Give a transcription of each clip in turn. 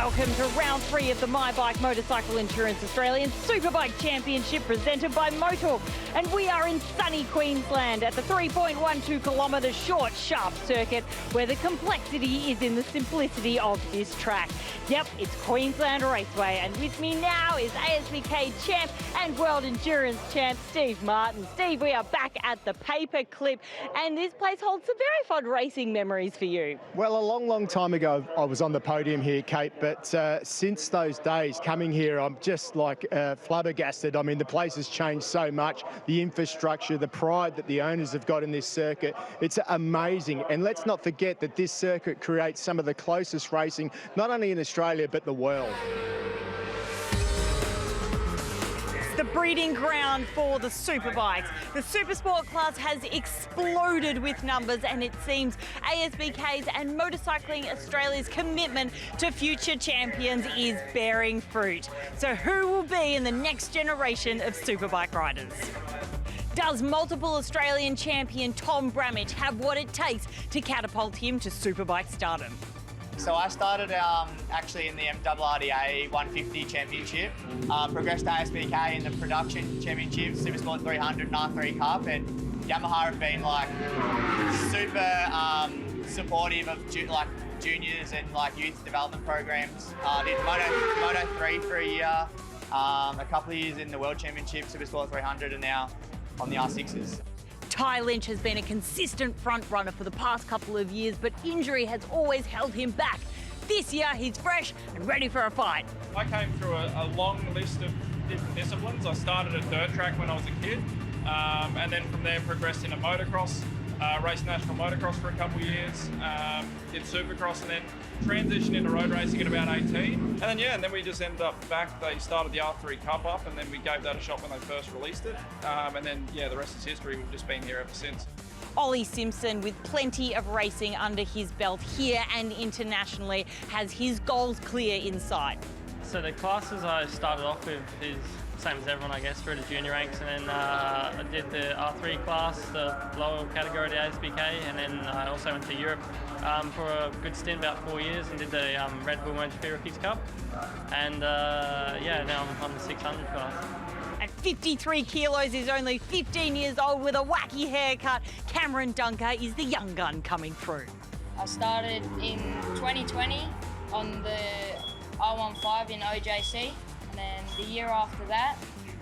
Welcome to round 3 of the My Bike Motorcycle Insurance Australian Superbike Championship presented by Motor. And we are in sunny Queensland at the 3.12 kilometre short, sharp circuit where the complexity is in the simplicity of this track. Yep, it's Queensland Raceway, and with me now is ASBK champ and World Endurance champ Steve Martin. Steve, we are back at the Paperclip, and this place holds some very fond racing memories for you. Well, a long time ago, I was on the podium here, Kate, but since those days, coming here, I'm just like flabbergasted. I mean, the place has changed so much. The infrastructure, the pride that the owners have got in this circuit, it's amazing. And let's not forget that this circuit creates some of the closest racing, not only in Australia, but the world. The breeding ground for the superbikes. The SuperSport class has exploded with numbers, and it seems ASBK's and Motorcycling Australia's commitment to future champions is bearing fruit. So who will be in the next generation of superbike riders? Does multiple Australian champion Tom Bramage have what it takes to catapult him to superbike stardom? So I started actually in the MRRDA 150 Championship, progressed to ASBK in the Production Championship, SuperSport 300 and R3 Cup, and Yamaha have been like super supportive of juniors and like youth development programs. Did Moto 3 for a year, a couple of years in the World Championship, SuperSport 300, and now on the R6s. Ty Lynch has been a consistent front runner for the past couple of years, but injury has always held him back. This year, he's fresh and ready for a fight. I came through a long list of different disciplines. I started at dirt track when I was a kid, and then from there progressed into motocross, raced national motocross for a couple of years, did supercross, and then transitioned into road racing at about 18. And then we just ended up back. They started the R3 Cup up, and then we gave that a shot when they first released it. And then the rest is history. We've just been here ever since. Ollie Simpson, with plenty of racing under his belt here and internationally, has his goals clear in sight. So the classes I started off with is same as everyone, I guess, through the junior ranks, and then I did the R3 class, the lower category, the ASBK, and then I also went to Europe for a good stint, about 4 years, and did the Red Bull MotoGP Rookies Cup, and now I'm on the 600 class. At 53 kilos, is only 15 years old with a wacky haircut. Cameron Dunker is the young gun coming through. I started in 2020 on the R15 in OJC. And then the year after that,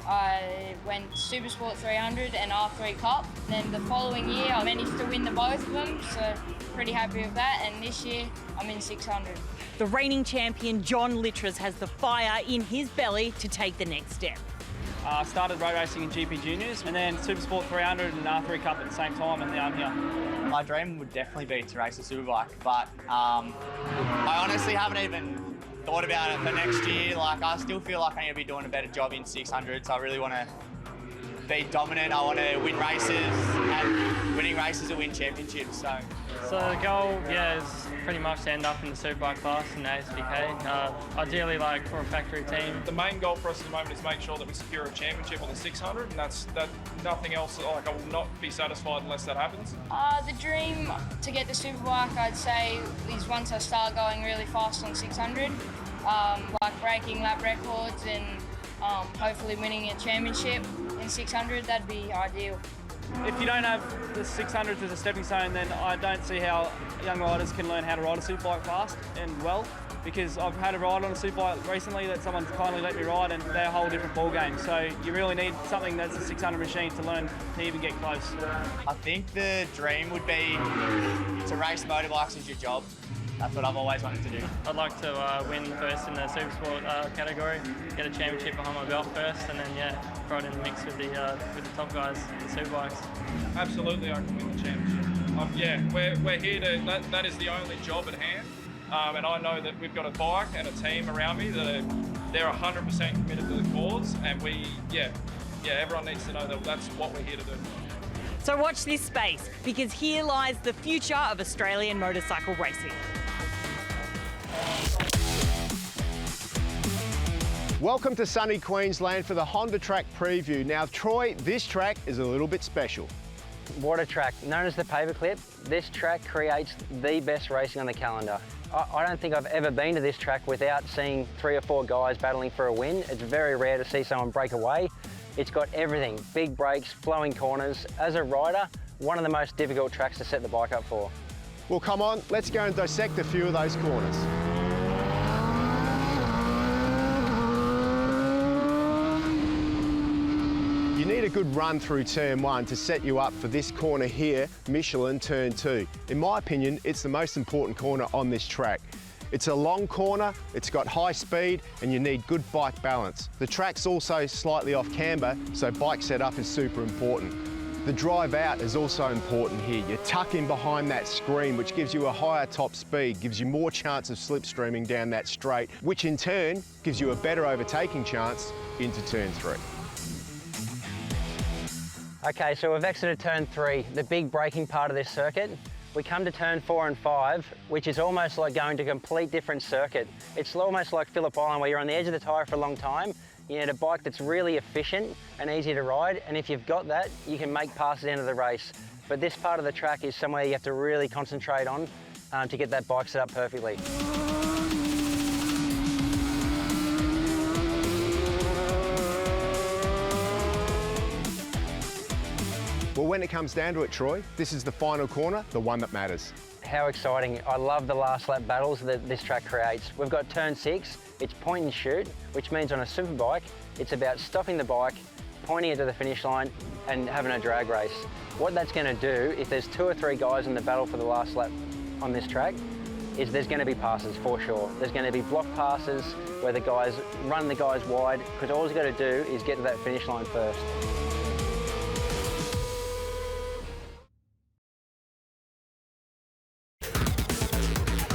I went SuperSport 300 and R3 Cup. Then the following year, I managed to win both of them, so pretty happy with that. And this year, I'm in 600. The reigning champion, John Littress, has the fire in his belly to take the next step. I started road racing in GP Juniors, and then SuperSport 300 and R3 Cup at the same time, and now I'm here. My dream would definitely be to race a superbike, but I honestly haven't even thought about it for next year. Like, I still feel like I need to be doing a better job in 600, so I really want to be dominant. I want to win races, and winning races will win championships. So the goal, is pretty much to end up in the superbike class in the ASBK. Ideally, like for a factory team. The main goal for us at the moment is make sure that we secure a championship on the 600, and that's nothing else. Like, I will not be satisfied unless that happens. The dream to get the superbike, I'd say, is once I start going really fast on 600, like breaking lap records and hopefully winning a championship in 600. That'd be ideal. If you don't have the 600s as a stepping stone, then I don't see how young riders can learn how to ride a superbike fast and well, because I've had a ride on a superbike recently that someone's kindly let me ride, and they're a whole different ball game. So you really need something that's a 600 machine to learn to even get close. I think the dream would be to race motorbikes as your job. That's what I've always wanted to do. I'd like to win first in the SuperSport category, get a championship behind my belt first, and then right in the mix with the top guys, the superbikes. Absolutely, I can win the championship. We're here to. That is the only job at hand, and I know that we've got a bike and a team around me that they're 100% committed to the cause, and everyone needs to know that that's what we're here to do. So watch this space, because here lies the future of Australian motorcycle racing. Welcome to sunny Queensland for the Honda Track preview. Now, Troy, this track is a little bit special. What a track. Known as the Paperclip, this track creates the best racing on the calendar. I don't think I've ever been to this track without seeing 3 or 4 guys battling for a win. It's very rare to see someone break away. It's got everything, big brakes, flowing corners. As a rider, one of the most difficult tracks to set the bike up for. Well, come on, let's go and dissect a few of those corners. You need a good run through turn 1 to set you up for this corner here, Michelin turn 2. In my opinion, it's the most important corner on this track. It's a long corner, it's got high speed, and you need good bike balance. The track's also slightly off camber, so bike setup is super important. The drive out is also important here. You tuck in behind that screen, which gives you a higher top speed, gives you more chance of slipstreaming down that straight, which in turn gives you a better overtaking chance into turn 3. Okay, so we've exited turn 3, the big braking part of this circuit. We come to turn 4 and 5, which is almost like going to a complete different circuit. It's almost like Phillip Island, where you're on the edge of the tyre for a long time. You need a bike that's really efficient and easy to ride, and if you've got that, you can make passes into the race. But this part of the track is somewhere you have to really concentrate on to get that bike set up perfectly. Well, when it comes down to it, Troy, this is the final corner, the one that matters. How exciting. I love the last lap battles that this track creates. We've got turn 6, it's point and shoot, which means on a superbike, it's about stopping the bike, pointing it to the finish line and having a drag race. What that's going to do, if there's 2 or 3 guys in the battle for the last lap on this track, is there's going to be passes for sure. There's going to be block passes where the guys run the guys wide, because all you've got to do is get to that finish line first.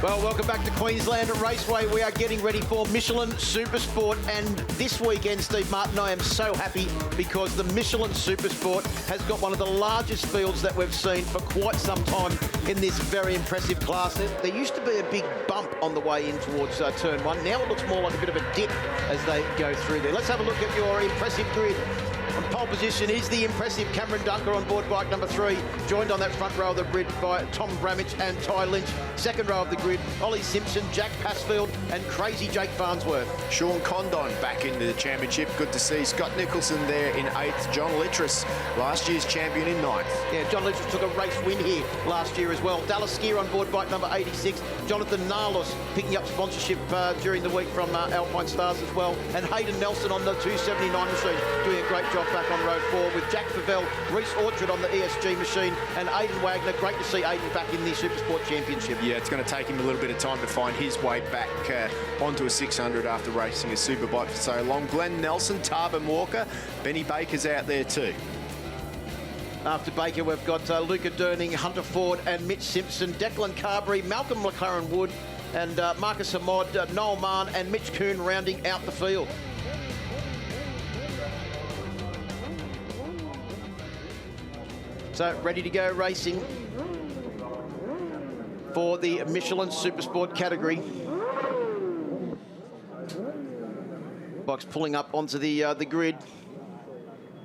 Well, welcome back to Queensland at Raceway. We are getting ready for Michelin SuperSport, and this weekend, Steve Martin, I am so happy because the Michelin SuperSport has got one of the largest fields that we've seen for quite some time in this very impressive class. There used to be a big bump on the way in towards turn 1. Now it looks more like a bit of a dip as they go through there. Let's have a look at your impressive grid. On pole position is the impressive Cameron Dunker on board bike number 3, joined on that front row of the grid by Tom Bramage and Ty Lynch. Second row of the grid, Ollie Simpson, Jack Passfield and crazy Jake Farnsworth. Sean Condon back into the championship. Good to see Scott Nicholson there in 8th. John Littris, last year's champion, in 9th. Yeah, John Littris took a race win here last year as well. Dallas Skier on board bike number 86. Jonathan Narlos picking up sponsorship during the week from Alpine Stars as well. And Hayden Nelson on the 279 machine, doing a great job back on road 4 with Jack Favell, Reece Orchard on the ESG machine, and Aidan Wagner. Great to see Aidan back in the Supersport Championship. Yeah, it's going to take him a little bit of time to find his way back onto a 600 after racing a Superbike for so long. Glenn Nelson, Tarbin Walker, Benny Baker's out there too. After Baker, we've got Luca Durning, Hunter Ford and Mitch Simpson, Declan Carberry, Malcolm McLaren Wood and Marcus Hamod, Noel Mann and Mitch Kuhn rounding out the field. So ready to go racing for the Michelin SuperSport category. Bike's pulling up onto the grid.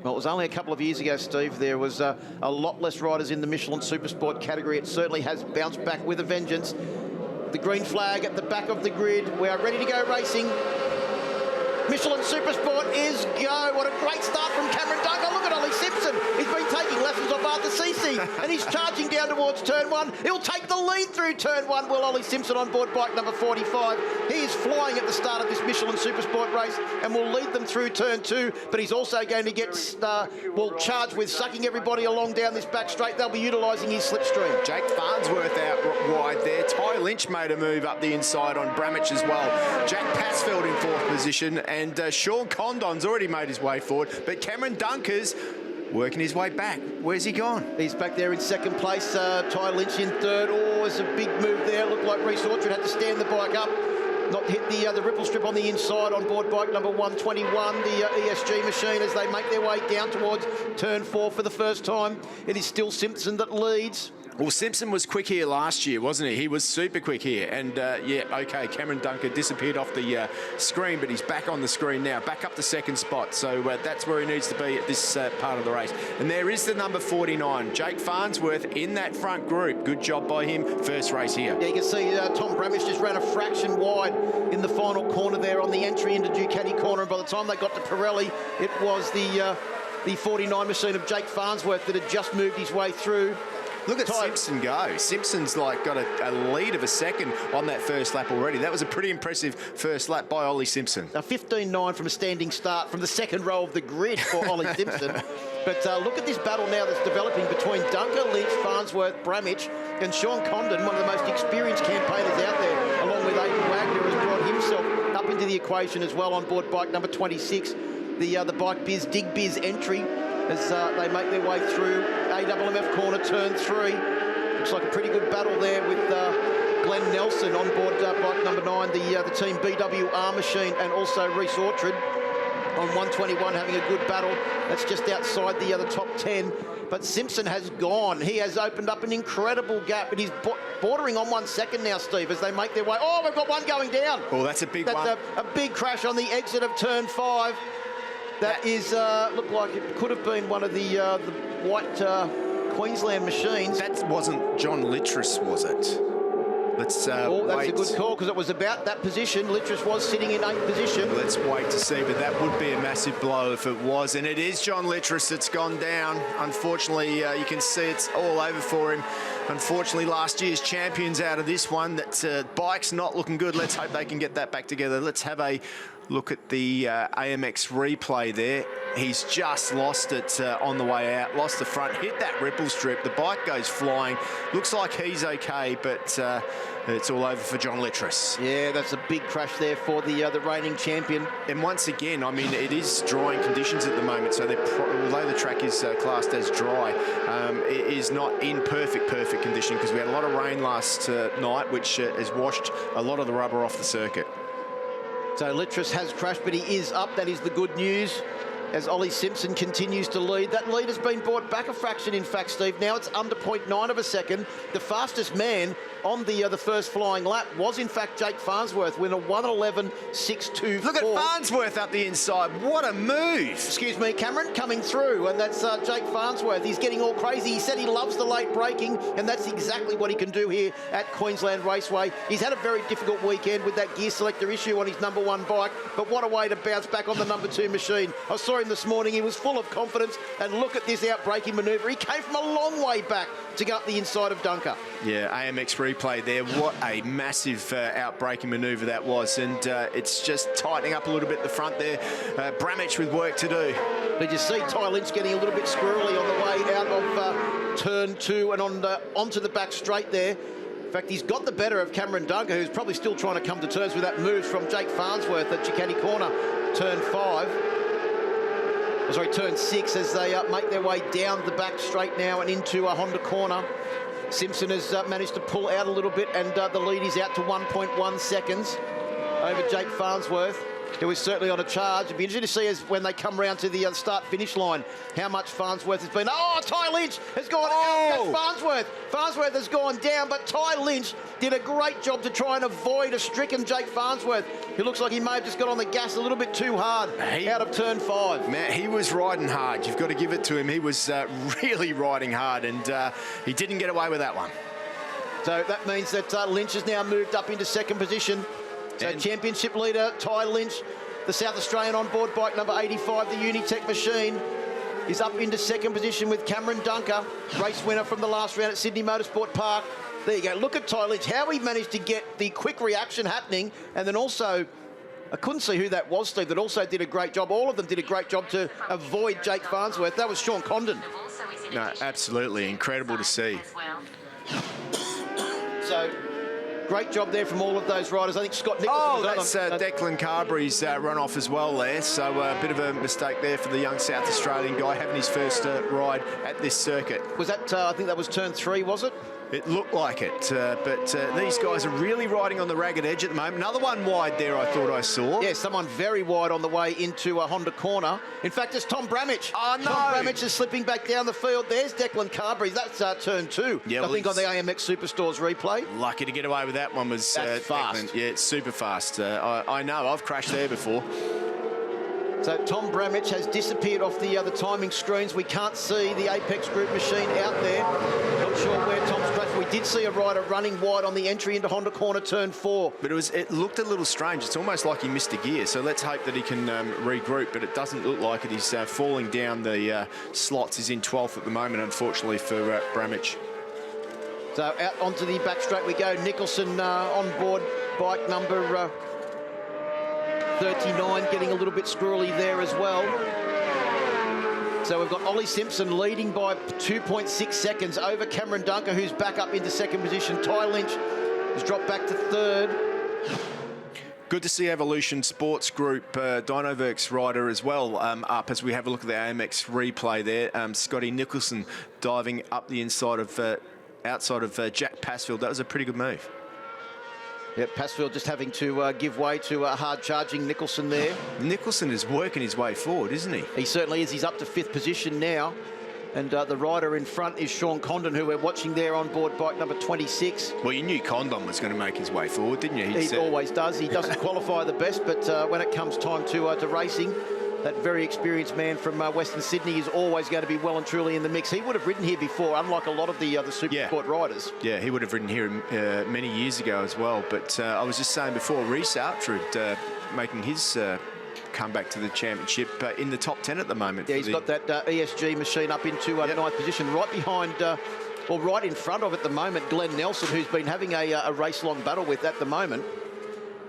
Well, it was only a couple of years ago, Steve, there was a lot less riders in the Michelin SuperSport category. It certainly has bounced back with a vengeance. The green flag at the back of the grid. We are ready to go racing. Michelin SuperSport is go. What a great start from Cameron Dunker. Look at Ollie Simpson. He's been taking lessons off Arthur Cece and he's charging down towards turn 1. He'll take the lead through turn 1. Will Ollie Simpson on board bike number 45. He is flying at the start of this Michelin SuperSport race and will lead them through turn 2, but he's also going to get charged with sucking everybody along down this back straight. They'll be utilising his slipstream. Jake Farnsworth out wide there. Ty Lynch made a move up the inside on Bramage as well. Jack Passfield in 4th position, and Sean Condon's already made his way forward, but Cameron Dunker's working his way back. Where's he gone? He's back there in 2nd place. Ty Lynch in 3rd. Oh, there's a big move there. Looked like Reece Orchard had to stand the bike up, not hit the ripple strip on the inside on board bike number 121, the ESG machine, as they make their way down towards turn 4 for the first time. It is still Simpson that leads. Well, Simpson was quick here last year, wasn't he? He was super quick here. And, yeah, OK, Cameron Dunker disappeared off the screen, but he's back on the screen now, back up to second spot. So that's where he needs to be at this part of the race. And there is the number 49, Jake Farnsworth, in that front group. Good job by him. First race here. Yeah, you can see Tom Bramage just ran a fraction wide in the final corner there on the entry into Ducati corner. And by the time they got to Pirelli, it was the 49 machine of Jake Farnsworth that had just moved his way through. Look at Simpson go. Simpson's like got a lead of a second on that first lap already. That was a pretty impressive first lap by Ollie Simpson. A 15.9 from a standing start from the second row of the grid for Ollie Simpson. But look at this battle now that's developing between Dunker, Lynch, Farnsworth, Bramage and Sean Condon, one of the most experienced campaigners out there, along with Aidan Wagner, has brought himself up into the equation as well on board bike number 26, the Bike Biz, Dig Biz entry, as they make their way through AMMF corner, turn 3. Looks like a pretty good battle there with Glenn Nelson on board bike number 9, the team BWR machine, and also Reece Orchard on 121 having a good battle. That's just outside the top 10. But Simpson has gone. He has opened up an incredible gap, but he's bordering on 1 second now, Steve, as they make their way. Oh, we've got one going down. Oh, that's a big one. That's a big crash on the exit of turn 5. That is, looked like it could have been one of the white Queensland machines. That wasn't John Littress, was it? Let's oh, that's wait. a good call, because it was about that position. Littress was sitting in 8th position. Let's wait to see, but that would be a massive blow if it was. And it is John Littress that's gone down. Unfortunately, you can see it's all over for him. Unfortunately, last year's champions out of this one. That bike's not looking good. Let's hope they can get that back together. Let's have a look at the AMX replay there. He's just lost it on the way out, lost the front, hit that ripple strip. The bike goes flying. Looks like he's okay, but it's all over for John Littress. Yeah, that's a big crash there for the reigning champion. And once again, I mean, it is drying conditions at the moment, so although the track is classed as dry, it is not in perfect condition, because we had a lot of rain last night, which has washed a lot of the rubber off the circuit. So Littress has crashed, but he is up. That is the good news, as Ollie Simpson continues to lead. That lead has been brought back a fraction, in fact, Steve. Now it's under 0.9 of a second. The fastest man on the first flying lap was, in fact, Jake Farnsworth, with a 1:11.624. Look at Farnsworth up the inside. What a move. Excuse me, Cameron, coming through, and that's Jake Farnsworth. He's getting all crazy. He said he loves the late braking, and that's exactly what he can do here at Queensland Raceway. He's had a very difficult weekend with that gear selector issue on his number 1 bike, but what a way to bounce back on the number 2 machine. I saw him this morning. He was full of confidence, and look at this out-braking manoeuvre. He came from a long way back to go up the inside of Dunker. Yeah, AMX replay there. What a massive out-braking manoeuvre that was, and it's just tightening up a little bit at the front there. Bramage with work to do. Did you see Ty Lynch getting a little bit squirrely on the way out of turn 2 and onto the back straight there? In fact, he's got the better of Cameron Dunker, who's probably still trying to come to terms with that move from Jake Farnsworth at Ducati corner, turn 6, as they make their way down the back straight now and into a Honda corner. Simpson has managed to pull out a little bit, and the lead is out to 1.1 seconds over Jake Farnsworth, who is certainly on a charge. It'd be interesting to see as when they come round to the start-finish line how much Farnsworth has been. Oh, Ty Lynch has gone out. Farnsworth. Farnsworth has gone down, but Ty Lynch did a great job to try and avoid a stricken Jake Farnsworth, who looks like he may have just got on the gas a little bit too hard out of turn 5. Man, he was riding hard. You've got to give it to him. He was really riding hard, and he didn't get away with that one. So that means that Lynch has now moved up into second position. So championship leader Ty Lynch, the South Australian on board bike number 85, the Unitech machine, is up into second position with Cameron Dunker, race winner from the last round at Sydney Motorsport Park. There you go. Look at Ty Lynch, how he managed to get the quick reaction happening, and then also, I couldn't see who that was, Steve, that also did a great job. All of them did a great job to avoid Jake Farnsworth. That was Sean Condon. No, absolutely incredible to see. So, great job there from all of those riders. I think Scott Nicholson was that's Declan Carberry's run off as well there. So a bit of a mistake there for the young South Australian guy having his first ride at this circuit. Was that, I think that was turn 3, was it? It looked like it, but these guys are really riding on the ragged edge at the moment. Another one wide there, I thought I saw. Yeah, someone very wide on the way into a Honda corner. In fact, it's Tom Bramich. Oh, no. Tom Bramich is slipping back down the field. There's Declan Carberry. That's turn 2. Yeah, I think on the AMX Superstores replay. Lucky to get away with that one was That's fast. Declan. Yeah, it's super fast. I know, I've crashed there before. So Tom Bramich has disappeared off the timing screens. We can't see the Apex Group machine out there. Not sure where Tom's crashed. We did see a rider running wide on the entry into Honda corner turn 4. But it looked a little strange. It's almost like he missed a gear. So let's hope that he can regroup. But it doesn't look like it. He's falling down the slots. He's in 12th at the moment, unfortunately, for Bramich. So out onto the back straight we go. Nicholson on board bike number 39, getting a little bit squirrely there as well. So we've got Ollie Simpson leading by 2.6 seconds over Cameron Dunker, who's back up into second position. Ty Lynch has dropped back to third. Good to see Evolution Sports Group, Dynoverx rider as well, up as we have a look at the AMX replay there. Scotty Nicholson diving up the inside of, outside of Jack Passfield. That was a pretty good move. Yeah, Passfield just having to give way to a hard-charging Nicholson there. Nicholson is working his way forward, isn't he? He certainly is. He's up to 5th position now. And the rider in front is Sean Condon, who we're watching there on board bike number 26. Well, you knew Condon was going to make his way forward, didn't you? He always does. He doesn't qualify the best, but when it comes time to racing, that very experienced man from Western Sydney is always going to be well and truly in the mix. He would have ridden here before, unlike a lot of the Supersport riders. Yeah, he would have ridden here many years ago as well. But I was just saying before, Reece Outford making his comeback to the championship in the top 10 at the moment. Yeah, he's got that ESG machine up into 9th position, right behind, well, right in front of at the moment, Glenn Nelson, who's been having a race-long battle with at the moment.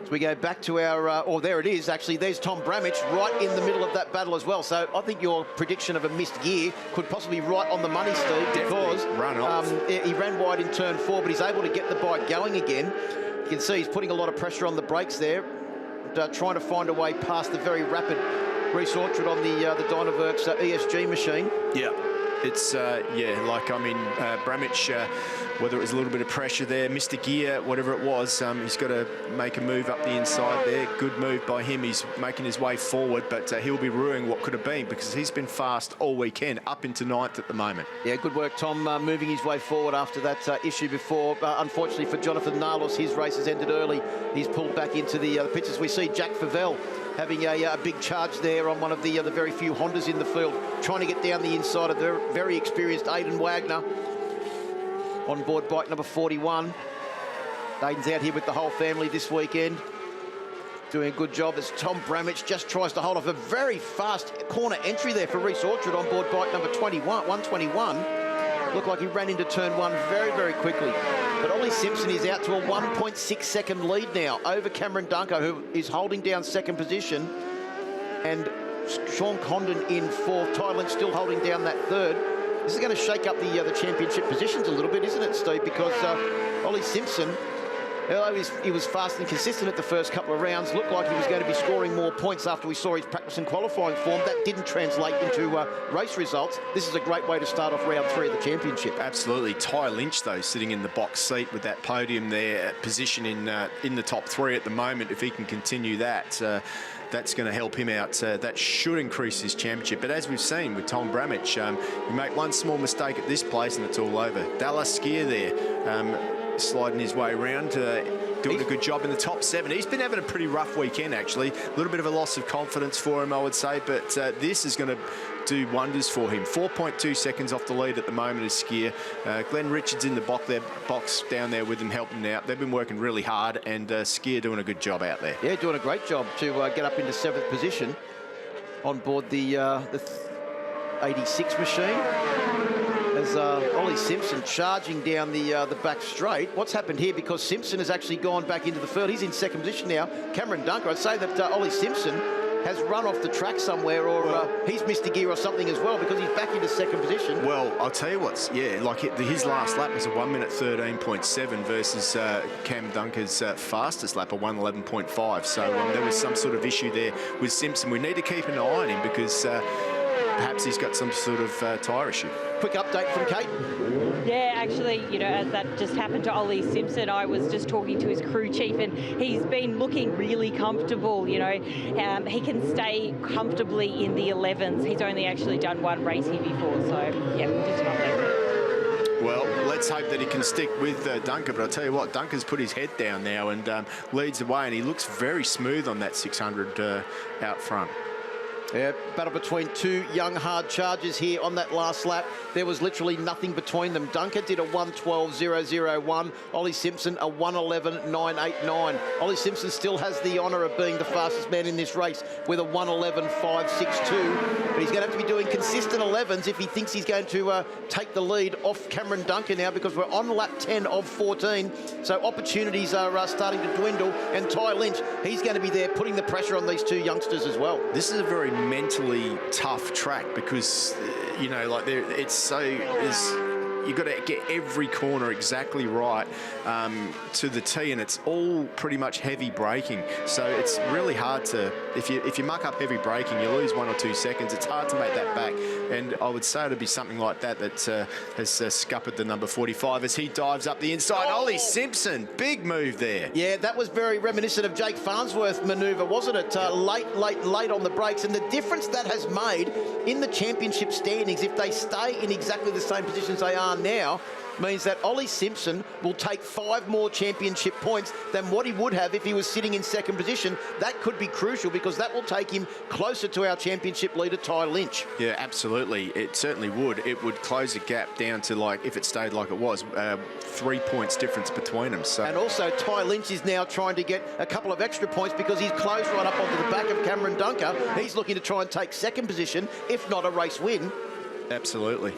As we go back to our, there it is, actually, there's Tom Bramich right in the middle of that battle as well. So I think your prediction of a missed gear could possibly be right on the money, Steve, because he ran wide in turn 4, but he's able to get the bike going again. You can see he's putting a lot of pressure on the brakes there, and, trying to find a way past the very rapid Reece Orchard on the Dynoverx ESG machine. Yeah. It's, Bramich, whether it was a little bit of pressure there, missed a gear, whatever it was, he's got to make a move up the inside there. Good move by him. He's making his way forward, but he'll be ruining what could have been because he's been fast all weekend, up into 9th at the moment. Yeah, good work, Tom, moving his way forward after that issue before. Unfortunately for Jonathan Nalos, his race has ended early. He's pulled back into the pits. We see Jack Favell having a big charge there on one of the very few Hondas in the field, trying to get down the inside of the very experienced Aidan Wagner on board bike number 41. Aidan's out here with the whole family this weekend, doing a good job as Tom Bramich just tries to hold off a very fast corner entry there for Reece Orchard on board bike number 121. Looked like he ran into turn 1 very, very quickly. But Ollie Simpson is out to a 1.6 second lead now over Cameron Dunker, who is holding down second position. And Sean Condon in 4th. Ty Lynch still holding down that 3rd. This is going to shake up the championship positions a little bit, isn't it, Steve? Because Ollie Simpson, although he was fast and consistent at the first couple of rounds, looked like he was going to be scoring more points after we saw his practice and qualifying form. That didn't translate into race results. This is a great way to start off round 3 of the championship. Absolutely. Ty Lynch, though, sitting in the box seat with that podium there, position in the top 3 at the moment. If he can continue that, that's going to help him out. That should increase his championship. But as we've seen with Tom Bramich, you make one small mistake at this place and it's all over. Dallas Skier there, sliding his way around, doing a good job in the top 7. He's been having a pretty rough weekend, actually. A little bit of a loss of confidence for him, I would say, but this is going to do wonders for him. 4.2 seconds off the lead at the moment is Skier. Glenn Richards in the box down there with him, helping him out. They've been working really hard, and Skier doing a good job out there. Yeah, doing a great job to get up into 7th position on board the 86 machine. As Ollie Simpson charging down the back straight. What's happened here, because Simpson has actually gone back into the field. He's in second position now. Cameron Dunker, I'd say that Ollie Simpson has run off the track somewhere, or he's missed a gear or something as well, because he's back into second position. Well, I'll tell you what's, his last lap was a 1:13.7 versus Cam Dunker's fastest lap, a 1:11.5. So there was some sort of issue there with Simpson. We need to keep an eye on him because perhaps he's got some sort of tyre issue. Quick update from Kate. Yeah, actually, you know, as that just happened to Ollie Simpson, I was just talking to his crew chief, and he's been looking really comfortable. You know, he can stay comfortably in the 11s. He's only actually done one race here before, so yeah, just an update. Well, let's hope that he can stick with Dunker, but I'll tell you what, Dunker's put his head down now and leads away, and he looks very smooth on that 600 out front. Yeah, battle between two young hard chargers here on that last lap. There was literally nothing between them. Dunker did a 1:12.001. Ollie Simpson a 1:11.989. Ollie Simpson still has the honour of being the fastest man in this race with a 1:11.562. But he's going to have to be doing consistent 11s if he thinks he's going to take the lead off Cameron Dunker now, because we're on lap 10 of 14. So opportunities are starting to dwindle. And Ty Lynch, he's going to be there putting the pressure on these two youngsters as well. This is a very mentally tough track because, you know, like you've got to get every corner exactly right to the tee, and it's all pretty much heavy braking. So it's really hard to, if you muck up heavy braking, you lose 1 or 2 seconds. It's hard to make that back. And I would say it'd be something like that has scuppered the number 45 as he dives up the inside. Oh! Ollie Simpson, big move there. Yeah, that was very reminiscent of Jake Farnsworth's manoeuvre, wasn't it? Late on the brakes. And the difference that has made in the championship standings, if they stay in exactly the same positions they are now, means that Ollie Simpson will take 5 more championship points than what he would have if he was sitting in second position. That could be crucial because that will take him closer to our championship leader, Ty Lynch. Yeah, absolutely. It certainly would. It would close the gap down to, like, if it stayed like it was, 3 points difference between them. So. And also, Ty Lynch is now trying to get a couple of extra points because he's closed right up onto the back of Cameron Dunker. He's looking to try and take second position, if not a race win. Absolutely.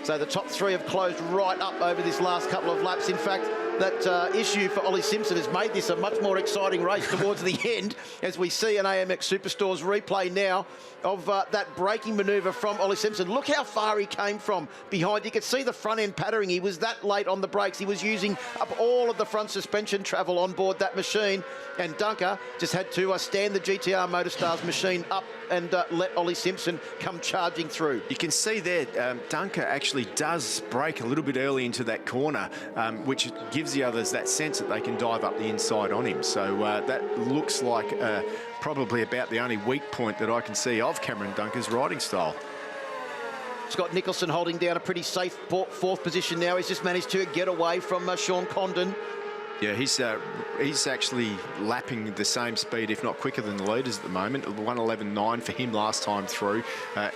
So the top 3 have closed right up over this last couple of laps. In fact, that issue for Ollie Simpson has made this a much more exciting race towards the end, as we see an AMX Superstores replay now of that braking manoeuvre from Ollie Simpson. Look how far he came from behind. You could see the front end pattering. He was that late on the brakes. He was using up all of the front suspension travel on board that machine. And Dunker just had to stand the GTR Motorstars machine up and let Ollie Simpson come charging through. You can see there, Dunker actually does brake a little bit early into that corner, which gives the others that sense that they can dive up the inside on him. So that looks like probably about the only weak point that I can see of Cameron Dunker's riding style. Scott Nicholson holding down a pretty safe 4th position now. He's just managed to get away from Sean Condon. Yeah, he's actually lapping the same speed, if not quicker than the leaders at the moment. 1:11.9 for him last time through,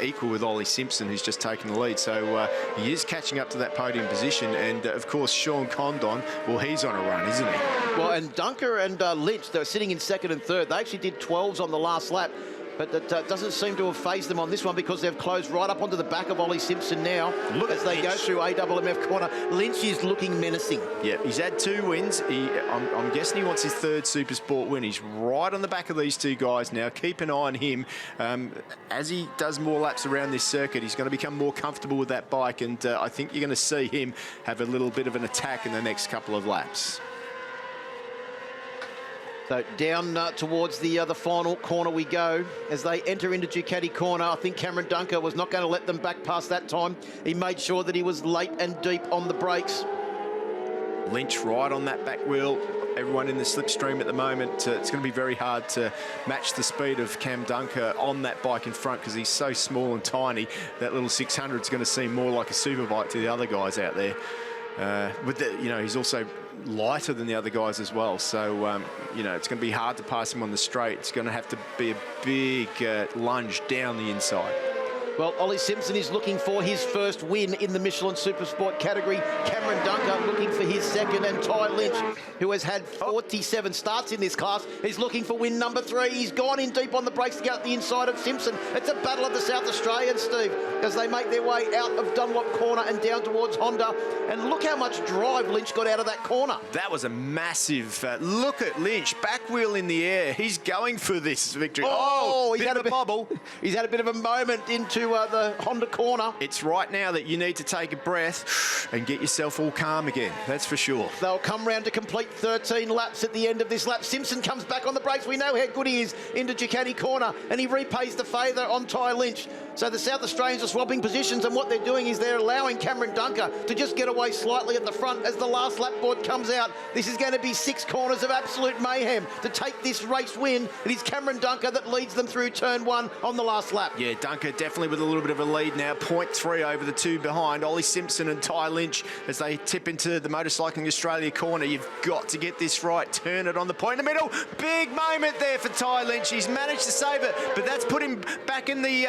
equal with Ollie Simpson, who's just taken the lead. So he is catching up to that podium position. And, of course, Sean Condon, well, he's on a run, isn't he? Well, and Dunker and Lynch, they're sitting in 2nd and 3rd. They actually did 12s on the last lap. But that doesn't seem to have phased them on this one because they've closed right up onto the back of Ollie Simpson now. Look as they go through AMF corner. Lynch is looking menacing. Yeah, he's had 2 wins. I'm guessing he wants his 3rd Supersport win. He's right on the back of these 2 guys now. Keep an eye on him. As he does more laps around this circuit, he's going to become more comfortable with that bike, and I think you're going to see him have a little bit of an attack in the next couple of laps. So down towards the final corner we go. As they enter into Ducati corner, I think Cameron Dunker was not going to let them back past that time. He made sure that he was late and deep on the brakes. Lynch right on that back wheel. Everyone in the slipstream at the moment. It's going to be very hard to match the speed of Cam Dunker on that bike in front because he's so small and tiny. That little 600 is going to seem more like a Superbike to the other guys out there. You know, he's also lighter than the other guys as well. So, you know, it's going to be hard to pass him on the straight. It's going to have to be a big lunge down the inside. Well, Ollie Simpson is looking for his 1st win in the Michelin Supersport category. Cameron Dunker looking for his 2nd. And Ty Lynch, who has had 47 starts in this class, is looking for win number 3. He's gone in deep on the brakes to get out the inside of Simpson. It's a battle of the South Australians, Steve, as they make their way out of Dunlop corner and down towards Honda. And look how much drive Lynch got out of that corner. That was a massive look at Lynch, back wheel in the air. He's going for this victory. Oh, he's had a bobble. He's had a bit of a moment into into the Honda corner. It's right now that you need to take a breath and get yourself all calm again, that's for sure. They'll come round to complete 13 laps at the end of this lap. Simpson comes back on the brakes. We know how good he is into Ducati corner, and he repays the favour on Ty Lynch. So the South Australians are swapping positions, and what they're doing is they're allowing Cameron Dunker to just get away slightly at the front as the last lap board comes out. This is going to be 6 corners of absolute mayhem to take this race win. It is Cameron Dunker that leads them through turn 1 on the last lap. Yeah, Dunker definitely with a little bit of a lead now. 0.3 over the 2 behind. Ollie Simpson and Ty Lynch as they tip into the Motorcycling Australia corner. You've got to get this right. Turn it on the point in the middle. Big moment there for Ty Lynch. He's managed to save it, but that's put him back in the...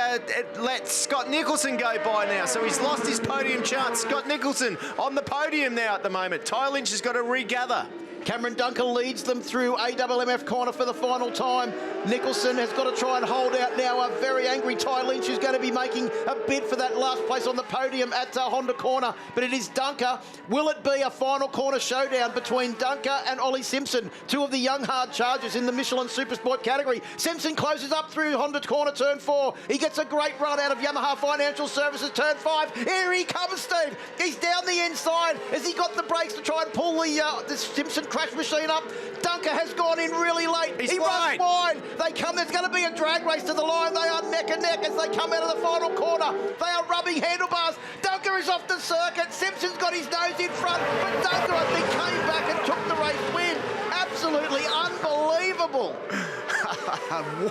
let Scott Nicholson go by now. So he's lost his podium chance. Scott Nicholson on the podium now at the moment. Ty Lynch has got to regather. Cameron Dunker leads them through AMMF corner for the final time. Nicholson has got to try and hold out now. A very angry Ty Lynch who's going to be making a bid for that last place on the podium at Honda corner. But it is Dunker. Will it be a final corner showdown between Dunker and Ollie Simpson, 2 of the young hard chargers in the Michelin Supersport category? Simpson closes up through Honda corner, turn 4. He gets a great run out of Yamaha Financial Services, turn 5. Here he comes, Steve. He's down the inside. Has he got the brakes to try and pull the Simpson crash machine up? Dunker has gone in really late. He runs wide. They come. There's going to be a drag race to the line. They are neck and neck as they come out of the final corner. They are rubbing handlebars. Dunker is off the circuit. Simpson's got his nose in front, but Dunker, I think, came back and took the race win. Absolutely unbelievable.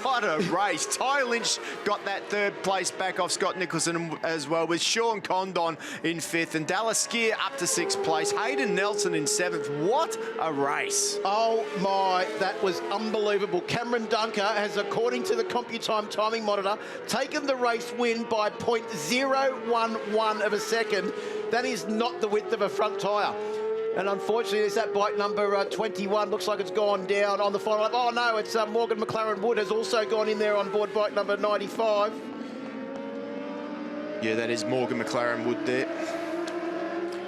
What a race. Ty Lynch got that 3rd place back off Scott Nicholson as well, with Sean Condon in 5th and Dallas Skier up to 6th place. Hayden Nelson in 7th. What a race. Oh my, that was unbelievable. Cameron Dunker has, according to the CompuTime timing monitor, taken the race win by 0.011 of a second. That is not the width of a front tyre. And unfortunately, there's that bike number 21. Looks like it's gone down on the final lap. Oh, no, it's Morgan McLaren Wood has also gone in there on board bike number 95. Yeah, that is Morgan McLaren Wood there.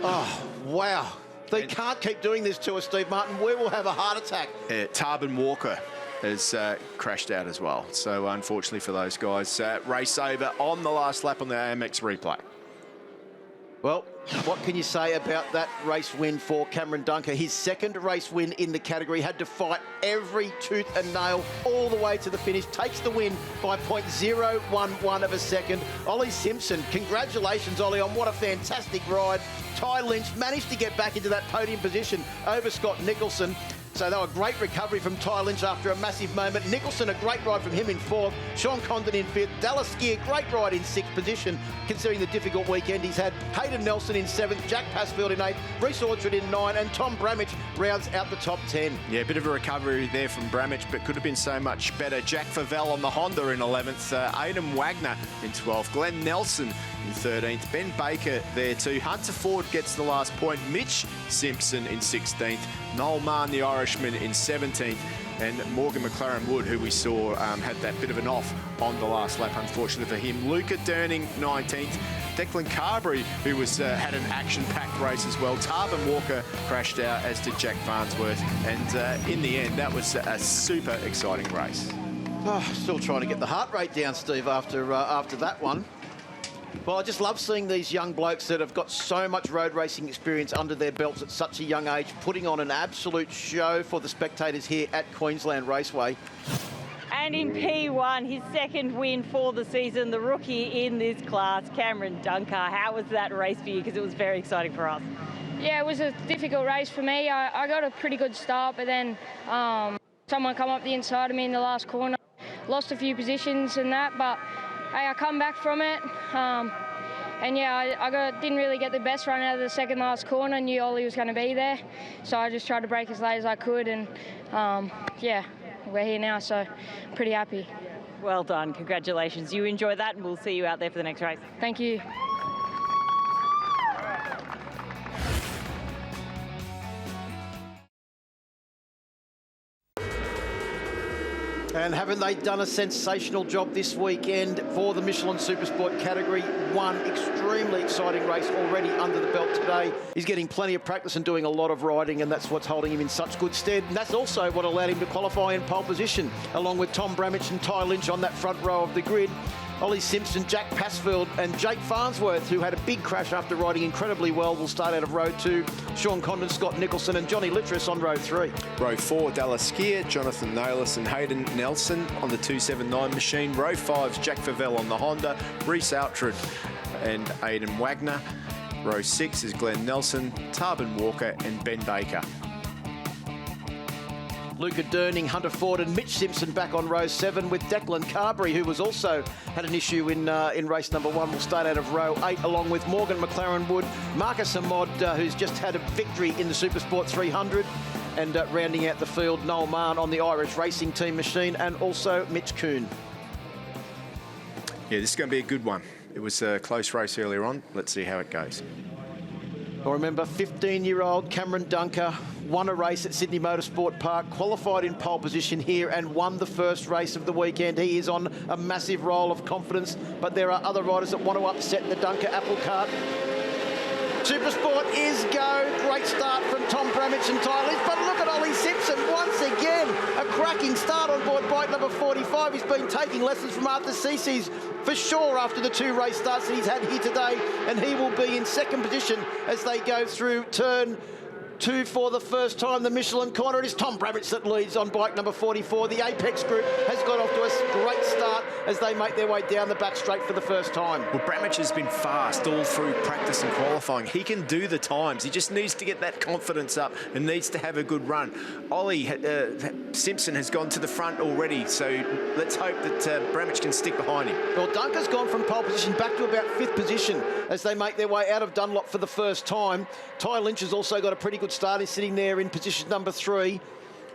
Oh, wow. They can't keep doing this to us, Steve Martin. We will have a heart attack. Tarbin Walker has crashed out as well. So, unfortunately for those guys, race over on the last lap on the AMX replay. Well, what can you say about that race win for Cameron Dunker? His 2nd race win in the category, had to fight every tooth and nail all the way to the finish. Takes the win by 0.011 of a second. Ollie Simpson, congratulations, Ollie, on what a fantastic ride. Ty Lynch managed to get back into that podium position over Scott Nicholson. So they were a great recovery from Ty Lynch after a massive moment. Nicholson, a great ride from him in 4th. Sean Condon in 5th. Dallas Skier, great ride in 6th position, considering the difficult weekend he's had. Hayden Nelson in 7th. Jack Passfield in 8th. Reece Orchard in 9th. And Tom Bramich rounds out the top 10. Yeah, a bit of a recovery there from Bramich, but could have been so much better. Jack Favell on the Honda in 11th. Adam Wagner in 12th. Glenn Nelson in 13th. Ben Baker there too. Hunter Ford gets the last point. Mitch Simpson in 16th. Noel Mann, the Irishman, in 17th. And Morgan McLaren Wood, who we saw had that bit of an off on the last lap, unfortunately for him. Luca Durning, 19th. Declan Carberry, who was had an action-packed race as well. Tarbin Walker crashed out, as did Jack Farnsworth. And in the end, that was a super exciting race. Oh, still trying to get the heart rate down, Steve, after that one. Well, I just love seeing these young blokes that have got so much road racing experience under their belts at such a young age, putting on an absolute show for the spectators here at Queensland Raceway. And in P1, his 2nd win for the season, the rookie in this class, Cameron Dunker. How was that race for you? Because it was very exciting for us. Yeah, it was a difficult race for me. I got a pretty good start, but then someone come up the inside of me in the last corner. Lost a few positions and that, but hey, I come back from it. And yeah, I didn't really get the best run out of the second last corner. Knew Ollie was going to be there, so I just tried to brake as late as I could. And yeah, we're here now, so I'm pretty happy. Well done, congratulations. You enjoy that, and we'll see you out there for the next race. Thank you. And haven't they done a sensational job this weekend for the Michelin Supersport category? One extremely exciting race already under the belt today. He's getting plenty of practice and doing a lot of riding, and that's what's holding him in such good stead. And that's also what allowed him to qualify in pole position, along with Tom Bramich and Ty Lynch on that front row of the grid. Ollie Simpson, Jack Passfield and Jake Farnsworth, who had a big crash after riding incredibly well, will start out of row 2. Sean Condon, Scott Nicholson and Johnny Littress on row 3. Row 4, Dallas Skier, Jonathan Naylor and Hayden Nelson on the 279 machine. Row 5's Jack Favell on the Honda, Reese Outred and Aidan Wagner. Row 6 is Glenn Nelson, Tarbin Walker and Ben Baker. Luca Durning, Hunter Ford and Mitch Simpson back on row 7 with Declan Carberry, who was also had an issue in race number 1, will start out of row 8 along with Morgan McLaren Wood, Marcus Amod, who's just had a victory in the Supersport 300, and rounding out the field, Noel Mahon on the Irish Racing Team machine, and also Mitch Kuhn. Yeah, this is going to be a good one. It was a close race earlier on. Let's see how it goes. I remember 15-year-old Cameron Dunker won a race at Sydney Motorsport Park, qualified in pole position here and won the first race of the weekend. He is on a massive roll of confidence, but there are other riders that want to upset the Dunker apple cart. Supersport is go. Great start from Tom Bramich and Ty Lynch, but look at Ollie Simpson once again. A cracking start on board bike number 45. He's been taking lessons from Arthur Cece's for sure after the 2 race starts that he's had here today, and he will be in second position as they go through turn 2 for the first time. The Michelin corner, it is Tom Bramich that leads on bike number 44. The Apex group has got off to a great start as they make their way down the back straight for the first time. Well, Bramich has been fast all through practice and qualifying. He can do the times. He just needs to get that confidence up and needs to have a good run. Ollie Simpson has gone to the front already, so let's hope that Bramich can stick behind him. Well, Dunker's gone from pole position back to about 5th position as they make their way out of Dunlop for the first time. Ty Lynch has also got a pretty good start. He's sitting there in position number 3.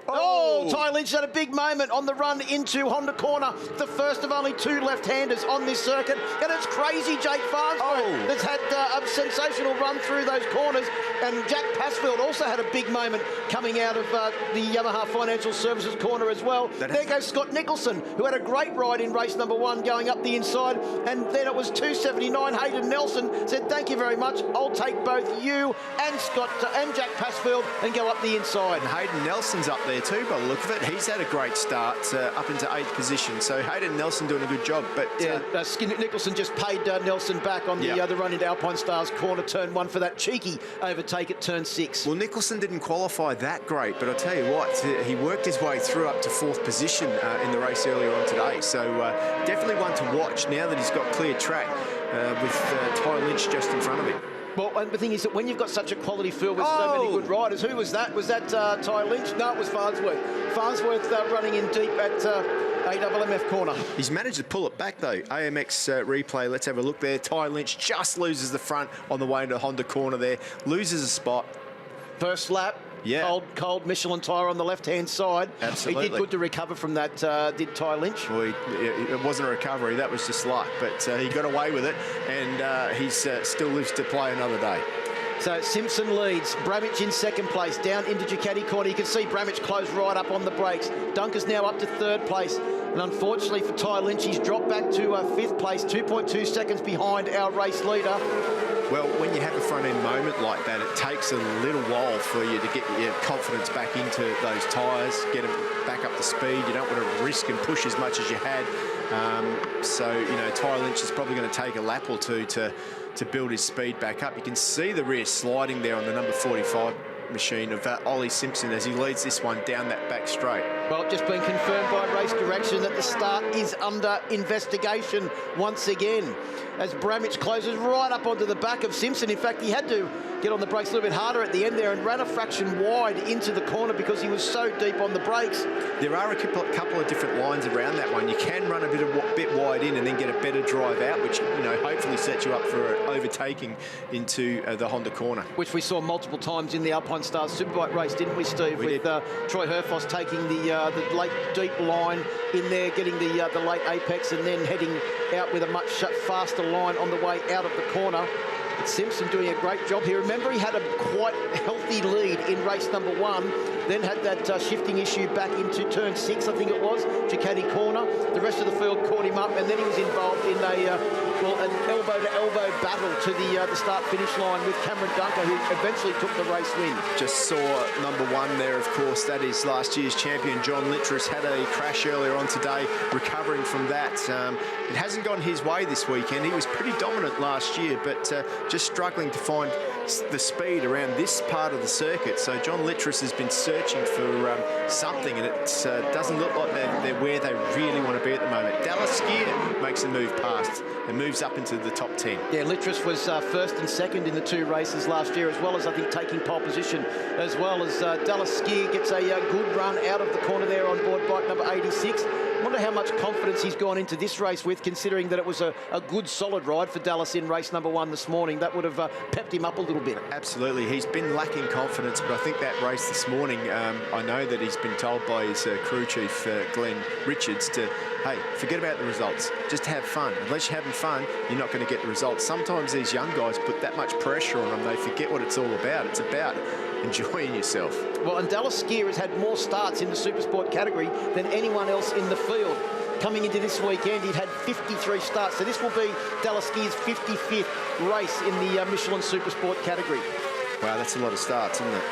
Oh, Ty Lynch had a big moment on the run into Honda Corner, the first of only 2 left-handers on this circuit. And it's crazy, Jake Farnsworth that's had a sensational run through those corners. And Jack Passfield also had a big moment coming out of the Yamaha Financial Services corner as well. There goes Scott Nicholson, who had a great ride in race number 1 going up the inside. And then it was 279. Hayden Nelson said, thank you very much. I'll take both you and Scott and Jack Passfield and go up the inside. And Hayden Nelson's up there too, by the look of it. He's had a great start up into 8th position. So Hayden Nelson doing a good job. But Nicholson just paid Nelson back on the other run into Alpine Stars corner, turn 1 for that cheeky overtake at turn 6. Well, Nicholson didn't qualify that great, but I'll tell you what, he worked his way through up to 4th position in the race earlier on today. So definitely one to watch now that he's got clear track with Ty Lynch just in front of him. Well, and the thing is that when you've got such a quality field with so many good riders, who was that? Was that Ty Lynch? No, it was Farnsworth. Farnsworth running in deep at AWMF corner. He's managed to pull it back though. AMX replay, let's have a look there. Ty Lynch just loses the front on the way into Honda Corner there. Loses a spot. First lap. Yeah. Cold Michelin tyre on the left-hand side. Absolutely. He did good to recover from that, did Ty Lynch. Well, it wasn't a recovery, that was just luck, but he got away with it, and he still lives to play another day. So Simpson leads, Bramich in second place, down into Ducati corner. You can see Bramich close right up on the brakes. Dunker's now up to 3rd place. And unfortunately for Ty Lynch, he's dropped back to 5th place, 2.2 seconds behind our race leader. Well, when you have a front-end moment like that, it takes a little while for you to get your confidence back into those tyres, get them back up to speed. You don't want to risk and push as much as you had. So, you know, Ty Lynch is probably going to take a lap or 2 to build his speed back up. You can see the rear sliding there on the number 45 machine of Ollie Simpson as he leads this one down that back straight. Well, just been confirmed by race direction that the start is under investigation once again as Bramich closes right up onto the back of Simpson. In fact, he had to get on the brakes a little bit harder at the end there and ran a fraction wide into the corner because he was so deep on the brakes. There are a couple of different lines around that one. You can run a bit wide in and then get a better drive out, which, you know, hopefully sets you up for overtaking into the Honda corner. Which we saw multiple times in the Alpine Stars Superbike race, didn't we, Steve? With Troy Herfoss taking the late deep line in there, getting the late apex and then heading out with a much faster line on the way out of the corner. Simpson doing a great job here. Remember, he had a quite healthy lead in race number 1. then had that shifting issue back into turn 6, I think it was, Ducati corner. The rest of the field caught him up, and then he was involved in an elbow-to-elbow battle to the start-finish line with Cameron Dunker, who eventually took the race win. Just saw number 1 there, of course. That is last year's champion, John Littress, had a crash earlier on today, recovering from that. It hasn't gone his way this weekend. He was pretty dominant last year, but just struggling to find the speed around this part of the circuit. So John Littress has been searching for something, and it doesn't look like they're where they really want to be at the moment. Dallas Skier makes a move past and moves up into the top 10. Yeah, Littress was first and second in the 2 races last year, as well as, I think, taking pole position, as well as Dallas Skier gets a good run out of the corner there on board bike number 86. I wonder how much confidence he's gone into this race with, considering that it was a good, solid ride for Dallas in race number 1 this morning. That would have pepped him up a little bit. Absolutely. He's been lacking confidence, but I think that race this morning, I know that he's been told by his crew chief, Glenn Richards, to, hey, forget about the results. Just have fun. Unless you're having fun, you're not going to get the results. Sometimes these young guys put that much pressure on them, they forget what it's all about. It's about enjoying yourself. Well, and Dallas Skier has had more starts in the Supersport category than anyone else in the field. Coming into this weekend, he'd had 53 starts, so this will be Dallas Skier's 55th race in the Michelin Supersport category. Wow, that's a lot of starts, isn't it?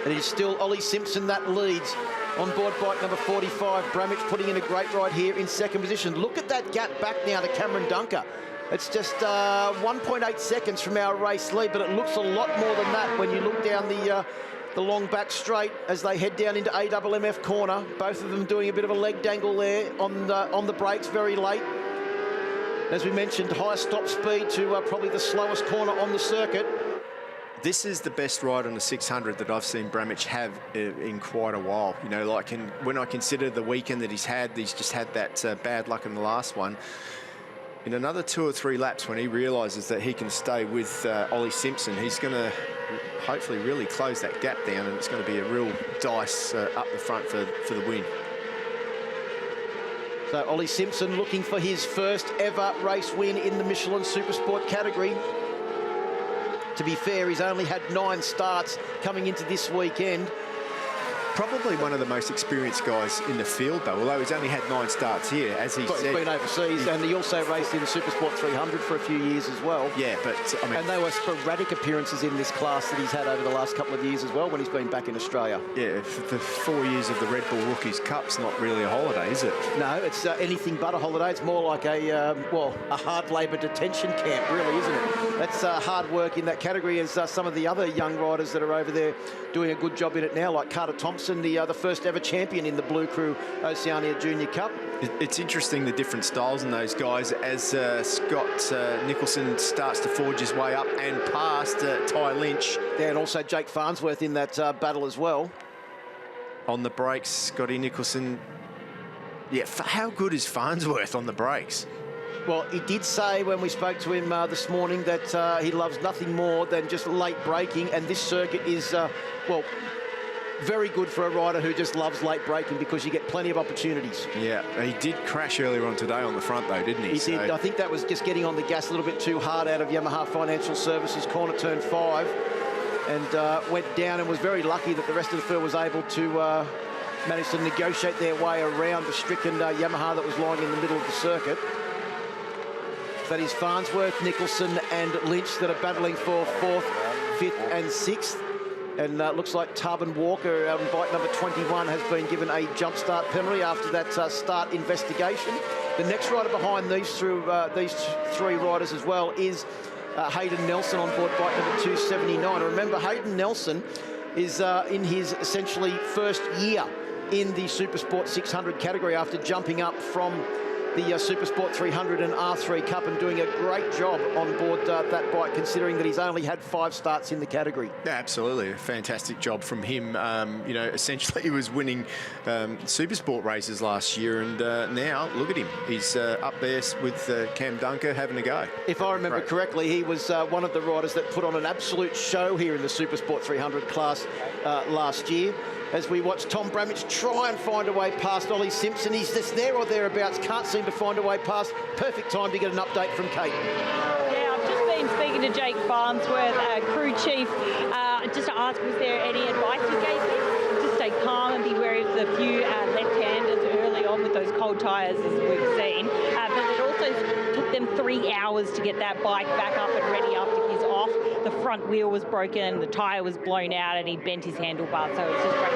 And it is still Ollie Simpson that leads on board bike number 45. Bramich putting in a great ride here in second position. Look at that gap back now to Cameron Dunker. It's just 1.8 seconds from our race lead, but it looks a lot more than that when you look down the long back straight as they head down into AMMF corner. Both of them doing a bit of a leg dangle there on the brakes very late. As we mentioned, high stop speed to probably the slowest corner on the circuit. This is the best ride on the 600 that I've seen Bramich have in quite a while. You know, like when I consider the weekend that he's just had that bad luck in the last one. In another 2 or 3 laps, when he realises that he can stay with Ollie Simpson, he's going to hopefully really close that gap down, and it's going to be a real dice up the front for the win. So Ollie Simpson looking for his first ever race win in the Michelin Supersport category. To be fair, he's only had 9 starts coming into this weekend. Probably one of the most experienced guys in the field, though, although he's only had 9 starts here, as he said. He's been overseas, and he also raced in the Supersport 300 for a few years as well. Yeah, but, I mean... And they were sporadic appearances in this class that he's had over the last couple of years as well, when he's been back in Australia. Yeah, for the 4 years of the Red Bull Rookies Cup's not really a holiday, is it? No, it's anything but a holiday. It's more like a hard labour detention camp, really, isn't it? That's hard work in that category, as some of the other young riders that are over there doing a good job in it now, like Carter Thompson, the first ever champion in the Blue Crew Oceania Junior Cup. It's interesting, the different styles in those guys, as Scott Nicholson starts to forge his way up and past Ty Lynch. Yeah, and also Jake Farnsworth in that battle as well. On the brakes, Scotty Nicholson. Yeah, how good is Farnsworth on the brakes? Well, he did say when we spoke to him this morning that he loves nothing more than just late braking, and this circuit is, very good for a rider who just loves late braking, because you get plenty of opportunities. Yeah, he did crash earlier on today on the front, though, didn't he? He did. I think that was just getting on the gas a little bit too hard out of Yamaha Financial Services, corner turn 5, and went down, and was very lucky that the rest of the field was able to manage to negotiate their way around the stricken Yamaha that was lying in the middle of the circuit. That is Farnsworth, Nicholson and Lynch that are battling for 4th, 5th and 6th. And looks like Tarbin Walker, bike number 21, has been given a jump start penalty after that start investigation. The next rider behind these 3 riders as well is Hayden Nelson on board bike number 279. Remember, Hayden Nelson is in his essentially first year in the Supersport 600 category after jumping up from the Supersport 300 and R3 Cup, and doing a great job on board that bike, considering that he's only had 5 starts in the category. Yeah, absolutely. A fantastic job from him. You know, essentially he was winning Supersport races last year, and now, look at him. He's up there with Cam Dunker having a go. If I remember correctly, he was one of the riders that put on an absolute show here in the Supersport 300 class last year. As we watch Tom Bramich try and find a way past Ollie Simpson. He's just there or thereabouts, can't seem to find a way past. Perfect time to get an update from Kate. Yeah, I've just been speaking to Jake Farnsworth, crew chief, just to ask, was there any advice you gave him? Just calm and be wary of the few left-handers early on with those cold tyres, as we've seen. But it also took them 3 hours to get that bike back up and ready after his off. The front wheel was broken, the tyre was blown out, and he bent his handlebar, so it's just great.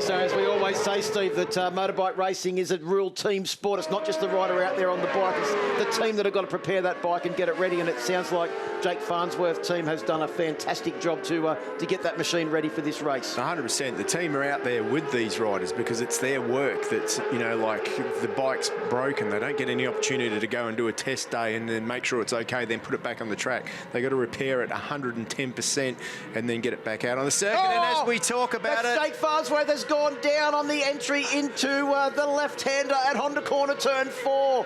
So as we always say, Steve, that motorbike racing is a real team sport. It's not just the rider out there on the bike, it's the team that have got to prepare that bike and get it ready, and it sounds like Jake Farnsworth's team has done a fantastic job to get that machine ready for this race. 100%. The team are out there with these riders because it's their work that's, you know, like the bike's broken. They don't get any opportunity to go and do a test day and then make sure it's okay, then put it back on the track. They got to repair it 110% and then get it back out on the circuit. And as we talk about it, Jake Farnsworth has gone down on the entry into the left-hander at Honda Corner Turn 4.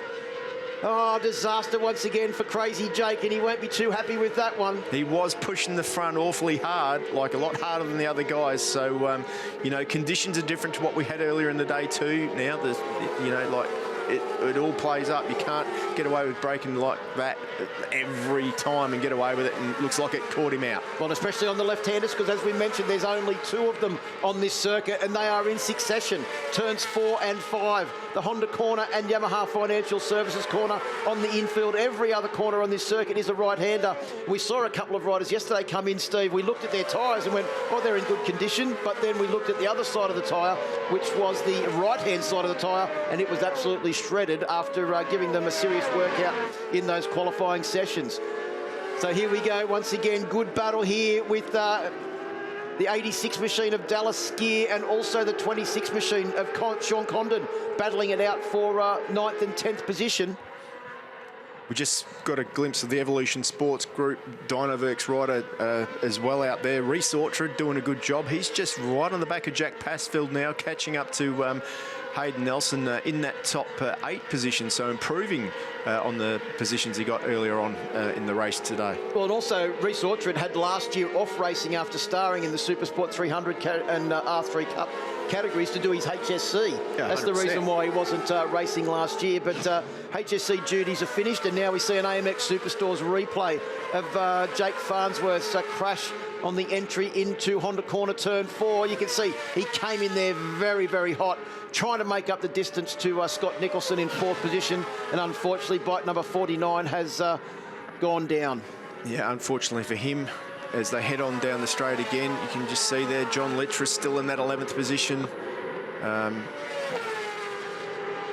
Oh, disaster once again for Crazy Jake, and he won't be too happy with that one. he was pushing the front awfully hard, like a lot harder than the other guys. So, you know, conditions are different to what we had earlier in the day too. Now, there's, you know, like it all plays up. You can't get away with braking like that every time and get away with it, and it looks like it caught him out. Well, especially on the left-handers, because as we mentioned, there's only 2 of them on this circuit, and they are in succession. Turns 4 and 5. The Honda corner and Yamaha Financial Services corner on the infield. Every other corner on this circuit is a right-hander. We saw a couple of riders yesterday come in, Steve. We looked at their tyres and went, oh, they're in good condition. But then we looked at the other side of the tyre, which was the right-hand side of the tyre, and it was absolutely shredded after giving them a serious workout in those qualifying sessions. So here we go once again. Good battle here with the 86 machine of Dallas Skier and also the 26 machine of Sean Condon battling it out for 9th and 10th position. We just got a glimpse of the Evolution Sports Group Dynoverx rider as well out there. Reece Orchard doing a good job. He's just right on the back of Jack Passfield now, catching up to Hayden Nelson in that top 8 position, so improving on the positions he got earlier on in the race today. Well, and also Reece Orchard had last year off racing after starring in the Supersport 300 and R3 Cup categories to do his HSC. Yeah, that's the 100%. reason why he wasn't racing last year, but HSC duties are finished, and now we see an AMX Superstores replay of Jake Farnsworth's crash on the entry into Honda Corner Turn 4. You can see he came in there very, very hot, trying to make up the distance to Scott Nicholson in 4th position, and unfortunately bike number 49 has gone down. Yeah, unfortunately for him, as they head on down the straight again, you can just see there John Littress still in that 11th position.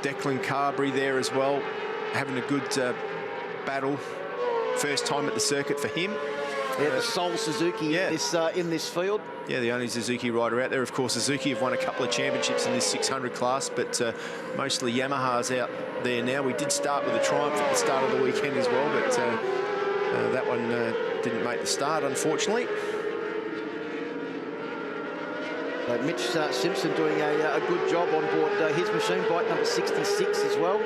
Declan Carberry there as well, having a good battle. First time at the circuit for him. Yeah, the sole Suzuki in this field. Yeah, the only Suzuki rider out there. Of course, Suzuki have won a couple of championships in this 600 class, but mostly Yamaha's out there now. We did start with a Triumph at the start of the weekend as well, but that one didn't make the start, unfortunately. Mitch Simpson doing a good job on board his machine, bike number 66 as well,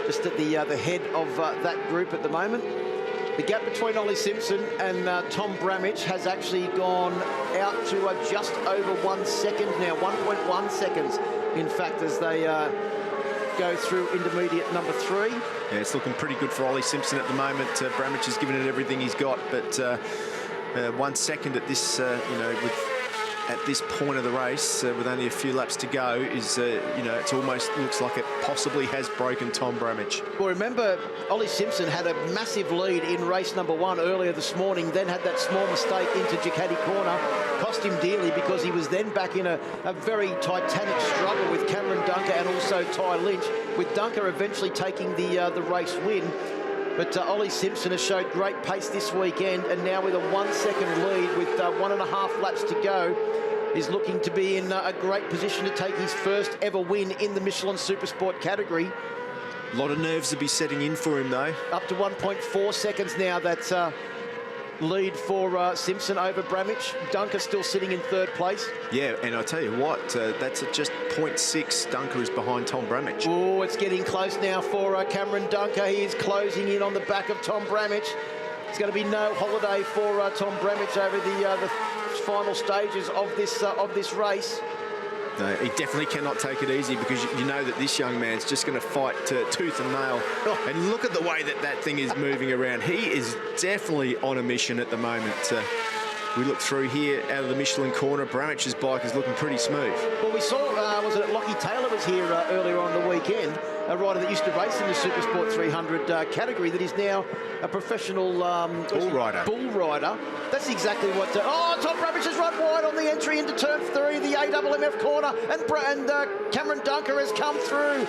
just at the head of that group at the moment. The gap between Ollie Simpson and Tom Bramich has actually gone out to just over 1 second now, 1.1 seconds, in fact, as they go through intermediate number 3. Yeah, it's looking pretty good for Ollie Simpson at the moment. Bramich has given it everything he's got, but 1 second at this, you know, at this point of the race, with only a few laps to go, is, you know, it almost looks like it possibly has broken Tom Bramich. Well, remember, Ollie Simpson had a massive lead in race number 1 earlier this morning, then had that small mistake into Ducati corner, cost him dearly because he was then back in a very titanic struggle with Cameron Dunker and also Ty Lynch, with Dunker eventually taking the race win. But Ollie Simpson has showed great pace this weekend, and now with a 1 second lead with 1.5 laps to go, is looking to be in a great position to take his first ever win in the Michelin Supersport category. A lot of nerves to be setting in for him, though. Up to 1.4 seconds now, that's lead for Simpson over Bramich. Dunker still sitting in 3rd place. Yeah, and I tell you what, that's at just 0.6. Dunker is behind Tom Bramich. Oh, it's getting close now for Cameron Dunker. He is closing in on the back of Tom Bramich. It's going to be no holiday for Tom Bramich over the final stages of this race. No, he definitely cannot take it easy, because you know that this young man's just going to fight tooth and nail. Oh. And look at the way that thing is moving around. He is definitely on a mission at the moment. we look through here out of the Michelin corner. Bramich's bike is looking pretty smooth. Well, we saw, was it Lockie Taylor was here earlier on the weekend, a rider that used to race in the Supersport 300 category that is now a professional bull rider. That's exactly what... Tom Bramich has run wide on the entry into turn 3, the AMF corner, and Cameron Dunker has come through.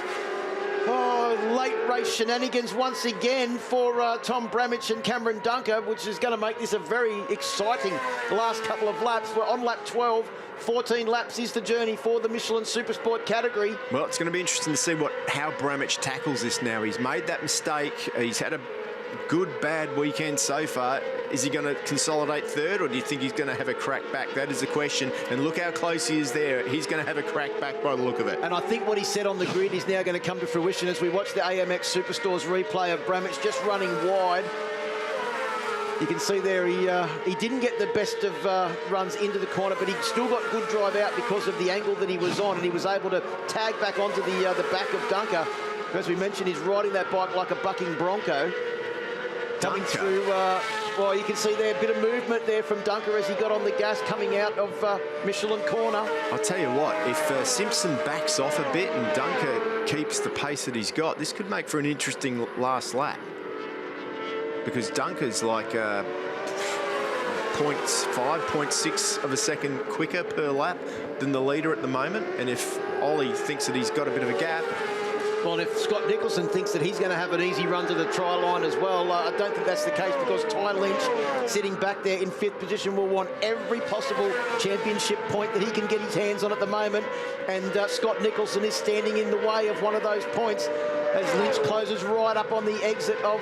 Late race shenanigans once again for Tom Bramich and Cameron Dunker, which is going to make this a very exciting last couple of laps. We're on lap 12. 14 laps is the journey for the Michelin Supersport category. Well, it's going to be interesting to see how Bramich tackles this now. He's made that mistake. He's had a good, bad weekend so far. Is he going to consolidate third, or do you think he's going to have a crack back? That is the question. And look how close he is there. He's going to have a crack back by the look of it. And I think what he said on the grid is now going to come to fruition as we watch the AMX Superstores replay of Bramich just running wide. You can see there he didn't get the best of runs into the corner, but he still got good drive out because of the angle that he was on, and he was able to tag back onto the back of Dunker. As we mentioned, he's riding that bike like a bucking bronco. Coming through, well, you can see there a bit of movement there from Dunker as he got on the gas coming out of Michelin corner. I'll tell you what, if Simpson backs off a bit and Dunker keeps the pace that he's got, this could make for an interesting last lap. Because Dunker's like 0.6 of a second quicker per lap than the leader at the moment. And if Ollie thinks that he's got a bit of a gap... Well, if Scott Nicholson thinks that he's going to have an easy run to the try line as well, I don't think that's the case, because Ty Lynch, sitting back there in 5th position, will want every possible championship point that he can get his hands on at the moment. And Scott Nicholson is standing in the way of one of those points as Lynch closes right up on the exit of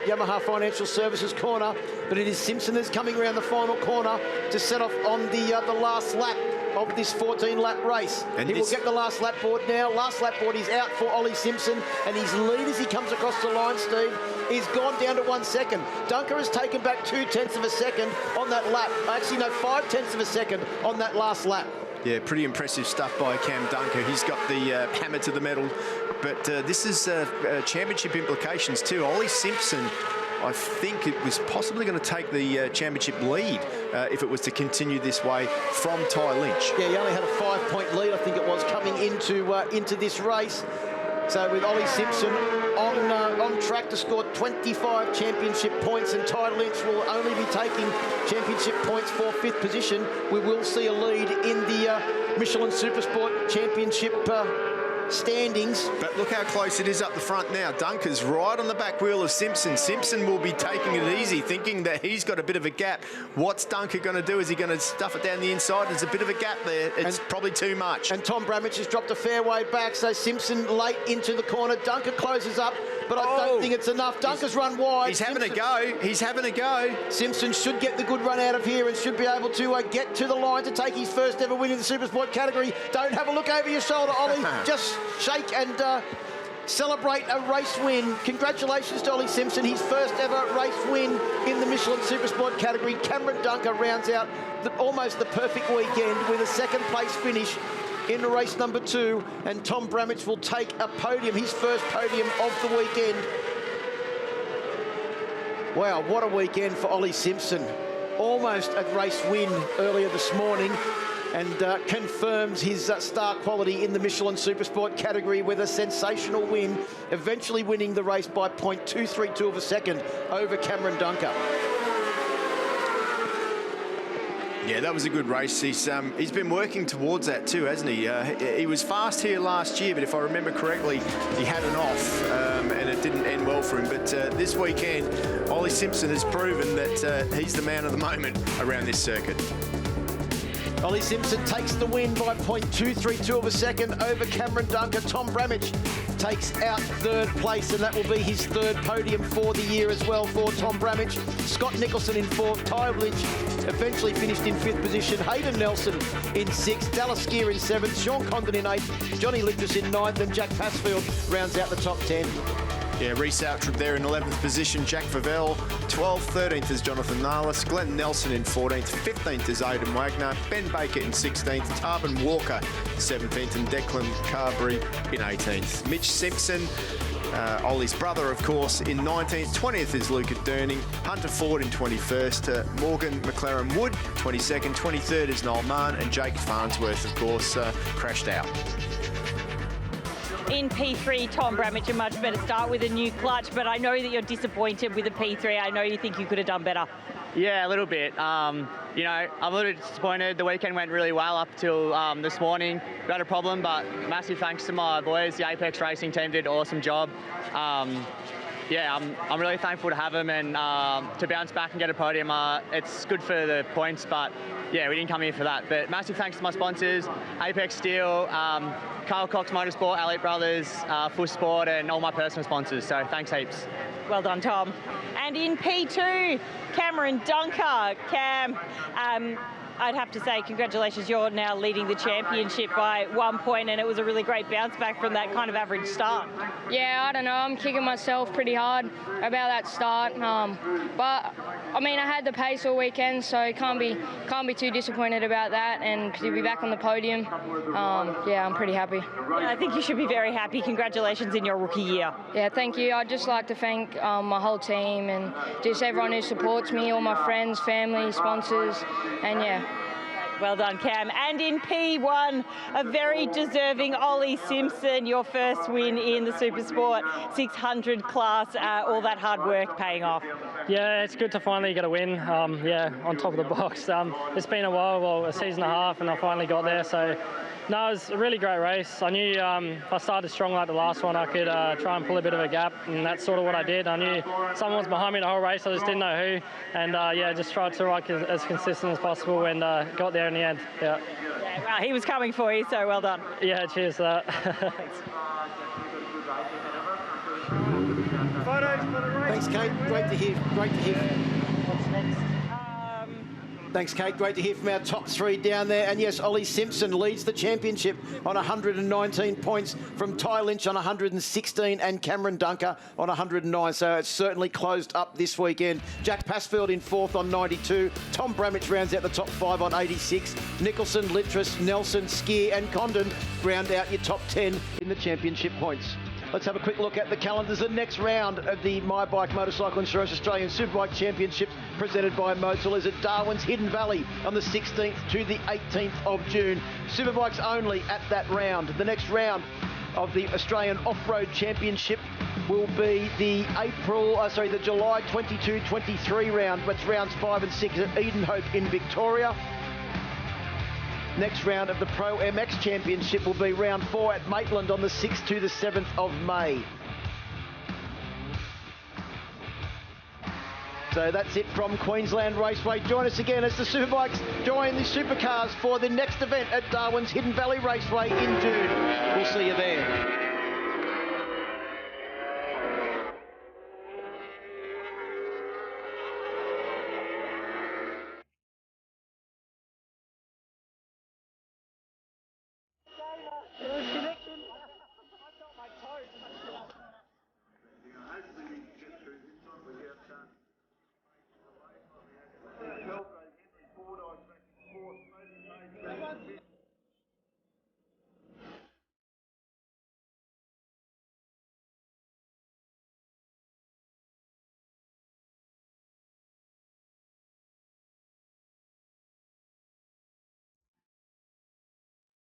Yamaha Financial Services corner. But it is Simpson that's coming around the final corner to set off on the last lap of this 14-lap race. And he will get the last lap board now. Last lap board is out for Ollie Simpson, and his lead as he comes across the line, Steve, is gone down to 1 second. Dunker has taken back 0.2 of a second on that lap. Actually, no, 0.5 of a second on that last lap. Yeah, pretty impressive stuff by Cam Dunker. He's got the hammer to the metal. But this is championship implications too. Ollie Simpson, I think it was possibly going to take the championship lead if it was to continue this way from Ty Lynch. Yeah, he only had a 5-point lead, I think it was, coming into this race. So with Ollie Simpson on track to score 25 championship points, and Ty Lynch will only be taking championship points for 5th position, we will see a lead in the Michelin Supersport Championship standings. But look how close it is up the front now. Dunker's right on the back wheel of Simpson. Simpson will be taking it easy, thinking that he's got a bit of a gap. What's Dunker going to do? Is he going to stuff it down the inside? There's a bit of a gap there. It's probably too much. And Tom Bramich has dropped a fair way back, so Simpson late into the corner. Dunker closes up, but I don't think it's enough. Dunker's run wide. He's having a go. He's having a go. Simpson should get the good run out of here and should be able to get to the line to take his first ever win in the Supersport category. Don't have a look over your shoulder, Ollie. Just shake and celebrate a race win. Congratulations to Ollie Simpson, his first ever race win in the Michelin Supersport category. Cameron Dunker rounds out almost the perfect weekend with a 2nd place finish in race number 2, and Tom Bramich will take a podium, his first podium of the weekend. Wow, what a weekend for Ollie Simpson. Almost a race win earlier this morning, and confirms his star quality in the Michelin Supersport category with a sensational win, eventually winning the race by 0.232 of a second over Cameron Dunker. Yeah, that was a good race. He's been working towards that too, hasn't he? He was fast here last year, but if I remember correctly, he had an off and it didn't end well for him. But this weekend, Ollie Simpson has proven that he's the man of the moment around this circuit. Ollie Simpson takes the win by 0.232 of a second over Cameron Dunker. Tom Bramich takes out 3rd place, and that will be his 3rd podium for the year as well for Tom Bramich. Scott Nicholson in 4th, Ty Lynch eventually finished in 5th position, Hayden Nelson in 6th, Dallas Skier in 7th, Sean Condon in 8th, Johnny Liptus in 9th, and Jack Passfield rounds out the top 10. Yeah, Reece Outrup there in 11th position. Jack Favell, 12th. 13th is Jonathan Nalis. Glenn Nelson in 14th. 15th is Aidan Wagner. Ben Baker in 16th. Tarbin Walker, 17th. And Declan Carberry in 18th. Mitch Simpson, Ollie's brother, of course, in 19th. 20th is Luca Durning. Hunter Ford in 21st. Morgan McLaren Wood, 22nd. 23rd is Noel Mann. And Jake Farnsworth, of course, crashed out. In P3, Tom Bramich, a much better start with a new clutch, but I know that you're disappointed with the P3. I know you think you could have done better. Yeah, a little bit. You know, I'm a little bit disappointed. The weekend went really well up till this morning. We had a problem, but massive thanks to my boys. The Apex Racing team did an awesome job. Yeah, I'm really thankful to have them and to bounce back and get a podium. It's good for the points, but yeah, we didn't come here for that. But massive thanks to my sponsors, Apex Steel, Carl Cox Motorsport, Elite Brothers, Full Sport, and all my personal sponsors. So thanks heaps. Well done, Tom. And in P2, Cameron Dunker. Cam, I'd have to say congratulations, you're now leading the championship by 1 point, and it was a really great bounce back from that kind of average start. Yeah, I don't know, I'm kicking myself pretty hard about that start, but I mean I had the pace all weekend, so can't be too disappointed about that, and to be back on the podium, yeah, I'm pretty happy. Yeah, I think you should be very happy. Congratulations in your rookie year. Yeah, thank you. I'd just like to thank my whole team and just everyone who supports me, all my friends, family, sponsors, and yeah. Well done, Cam. And in P1, a very deserving Ollie Simpson, your first win in the Supersport 600 class. All that hard work paying off. Yeah, it's good to finally get a win. Yeah, on top of the box. It's been a while, well, a season and a half, and I finally got there. So, no, it was a really great race. I knew if I started strong like the last one, I could try and pull a bit of a gap, and that's sort of what I did. I knew someone was behind me the whole race, I just didn't know who, and yeah, just tried to ride as consistent as possible, and got there in the end. Yeah. Yeah, well, he was coming for you, so well done. Yeah, cheers for that. Thanks, Kate. Great to hear. Great to hear. What's next? Thanks, Kate. Great to hear from our top three down there. And yes, Ollie Simpson leads the championship on 119 points from Ty Lynch on 116 and Cameron Dunker on 109. So it's certainly closed up this weekend. Jack Passfield in fourth on 92. Tom Bramich rounds out the top five on 86. Nicholson, Littris, Nelson, Skier and Condon round out your top 10 in the championship points. Let's have a quick look at the calendars. The next round of the My Bike Motorcycle Insurance Australian Superbike Championships presented by Motul is at Darwin's Hidden Valley on the 16th to the 18th of June. Superbikes only at that round. The next round of the Australian Off-Road Championship will be the July 22-23 round, which rounds 5 and 6 at Edenhope in Victoria. Next round of the Pro MX Championship will be round 4 at Maitland on the 6th to the 7th of May. So that's it from Queensland Raceway. Join us again as the Superbikes join the Supercars for the next event at Darwin's Hidden Valley Raceway in June. We'll see you there.